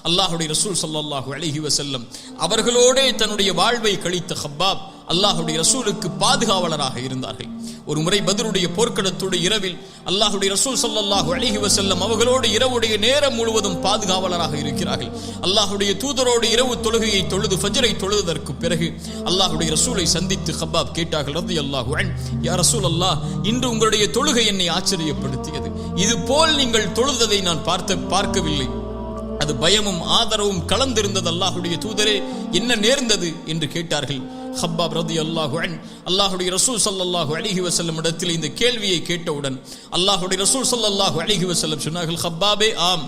அல்லாஹ்வுடைய ரசூல் ஸல்லல்லாஹு அலைஹி வஸல்லம் அவர்களோடே தன்னுடைய வாழ்வை கழித்த ஹப்பாப் அல்லாஹ்வுடைய ரசூலுக்கு பாதுகாவலராக இருந்தார்கள். ஒரு முறை பத்ருடைய போர்க்களத்துடைய இரவில் அல்லாஹ்வுடைய ரசூல் ஸல்லல்லாஹு அலைஹி வஸல்லம் அவர்களோடு இரவுடைய நேரம் முழுவதும் பாதுகாவலராக இருக்கிறார்கள். அல்லாஹ்வுடைய தூதரோடு இரவு தொழுகையை தொழுது ஃபஜ்ரை தொழுததற்கு பிறகு அல்லாஹ்வுடைய ரசூலை சந்தித்து ஹப்பாப் கேட்டார்கள், ரலியல்லாஹு அன்ஹு, யா ரசூலல்லாஹ், இன்று உங்களுடைய தொழுகை என்னை ஆச்சரியப்படுத்தியது. இது போல் நீங்கள் தொழுததை நான் பார்க்கவில்லை. அது பயமும் ஆதரவும் கலந்திருந்தது. அல்லாஹ்வுடைய தூதரே, என்ன நேர்ந்தது என்று கேட்டார்கள். ஹப்பாப் ரலியல்லாஹு அன்ஹு அல்லாஹ்வுடைய ரசூல் ஸல்லல்லாஹு அலைஹி வஸல்லம் இடத்தில் இந்த கேள்வியை கேட்டவுடன் அல்லாஹ்வுடைய ரசூல் ஸல்லல்லாஹு அலைஹி வஸல்லம் சொன்னார்கள், ஹப்பாபே, ஆம்,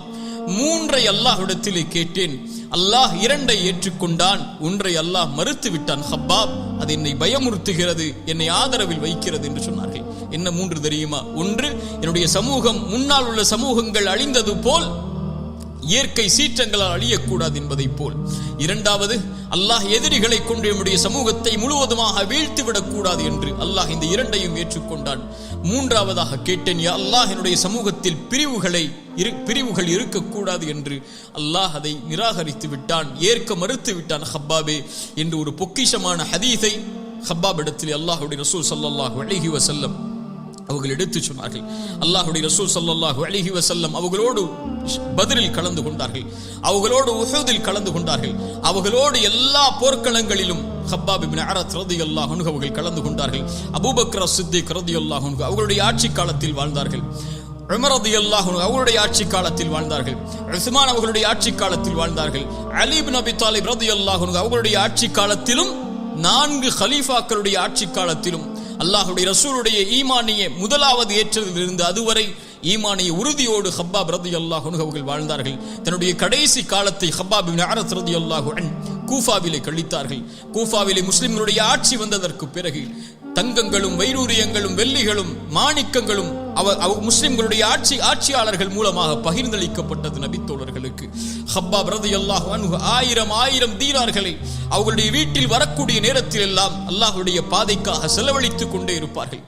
3 அல்லாஹ்விடத்திலே கேட்டேன். அல்லாஹ் 2 ஏற்றுக்கொண்டான், 1 அல்லாஹ் மறுத்து விட்டான். ஹப்பாப், அது என்னை பயமுறுத்துகிறது, என்னை ஆதரவில் வைக்கிறது என்று சொன்னார்கள். என்ன 3 தெரியுமா? 1, என்னுடைய சமூகம் முன்னால் உள்ள சமூகங்கள் அழிந்தது போல் இயற்கை சீற்றங்களால் அழியக்கூடாது என்பதை போல். 2வது, அல்லாஹ் எதிரிகளை கொண்டு நம்முடைய சமூகத்தை முழுவதுமாக வீழ்த்திவிடக் கூடாது என்று அல்லாஹ் இந்த 2ஐயும் ஏற்றுக்கொண்டான். 3வதாக கேட்டேன், யா அல்லாஹ், என்னுடைய சமூகத்தில் பிரிவுகள் இருக்கக்கூடாது என்று அல்லாஹ் அதை நிராகரித்து விட்டான், ஏற்க மறுத்து விட்டான். ஹப்பாபே என்று ஒரு பொக்கிஷமான ஹதீஸை ஹப்பாப் இடத்தில் அல்லாஹ்வுடைய ரசூல் ஸல்லல்லாஹு அலைஹி வஸல்லம் அவர்கள் எடுத்து சொன்னார்கள். அல்லாஹ்வுடைய ரசூல் ஸல்லல்லாஹு அலைஹி வஸல்லம் அவர்களோடு பத்ரில் கலந்து கொண்டார்கள், அவர்களோடு உஹுதில் கலந்து கொண்டார்கள், அவர்களோடு எல்லா போர்க்களங்களிலும் ஹப்பாப் இப்னு அரத் ரலியல்லாஹு அன்ஹு அவர்கள் கலந்து கொண்டார்கள். அபூபக்கர் சித்திக் ரலியல்லாஹு அன்ஹு அவர்களுடைய ஆட்சி காலத்தில் வாழ்ந்தார்கள். உமர் ரலியல்லாஹு அன்ஹு அவர்களுடைய ஆட்சி காலத்தில் வாழ்ந்தார்கள். உஸ்மான் அவர்களுடைய ஆட்சி காலத்தில் வாழ்ந்தார்கள். அலி இப்னு அபி தாலிப் ரலியல்லாஹு அன்ஹு அவர்களுடைய ஆட்சி காலத்திலும் 4 கலீஃபாக்களுடைய ஆட்சி காலத்திலும் அல்லாஹ்வுடைய ரசூலுடைய ஈமானிய முதலாவது ஏற்றதிலிருந்து அதுவரை ஈமானிய உறுதியோடு ஹப்பாப் ரலியல்லாஹு அன்ஹு அவர்கள் வாழ்ந்தார்கள். தன்னுடைய கடைசி காலத்தை ஹப்பாப் இப்னு அரத் ரலியல்லாஹு அன்ஹு கூஃபாவிலே கழித்தார்கள். கூஃபாவிலே முஸ்லிம்களுடைய ஆட்சி வந்ததற்கு பிறகு தங்கங்களும் வைரூரியங்களும் வெள்ளிகளும் மாணிக்கங்களும் முஸ்லிம்களுடைய ஆட்சியாளர்கள் மூலமாக பகிர்ந்தளிக்கப்பட்டது நபித்தோழர்களுக்கு. ஹப்பாப் ரலியல்லாஹு அன்ஹு 1000 தீனார்களை அவர்களுடைய வீட்டில் வரக்கூடிய நேரத்தில் எல்லாம் அல்லாஹ்வுடைய பாதைக்காக செலவழித்துக் கொண்டே இருப்பார்கள்.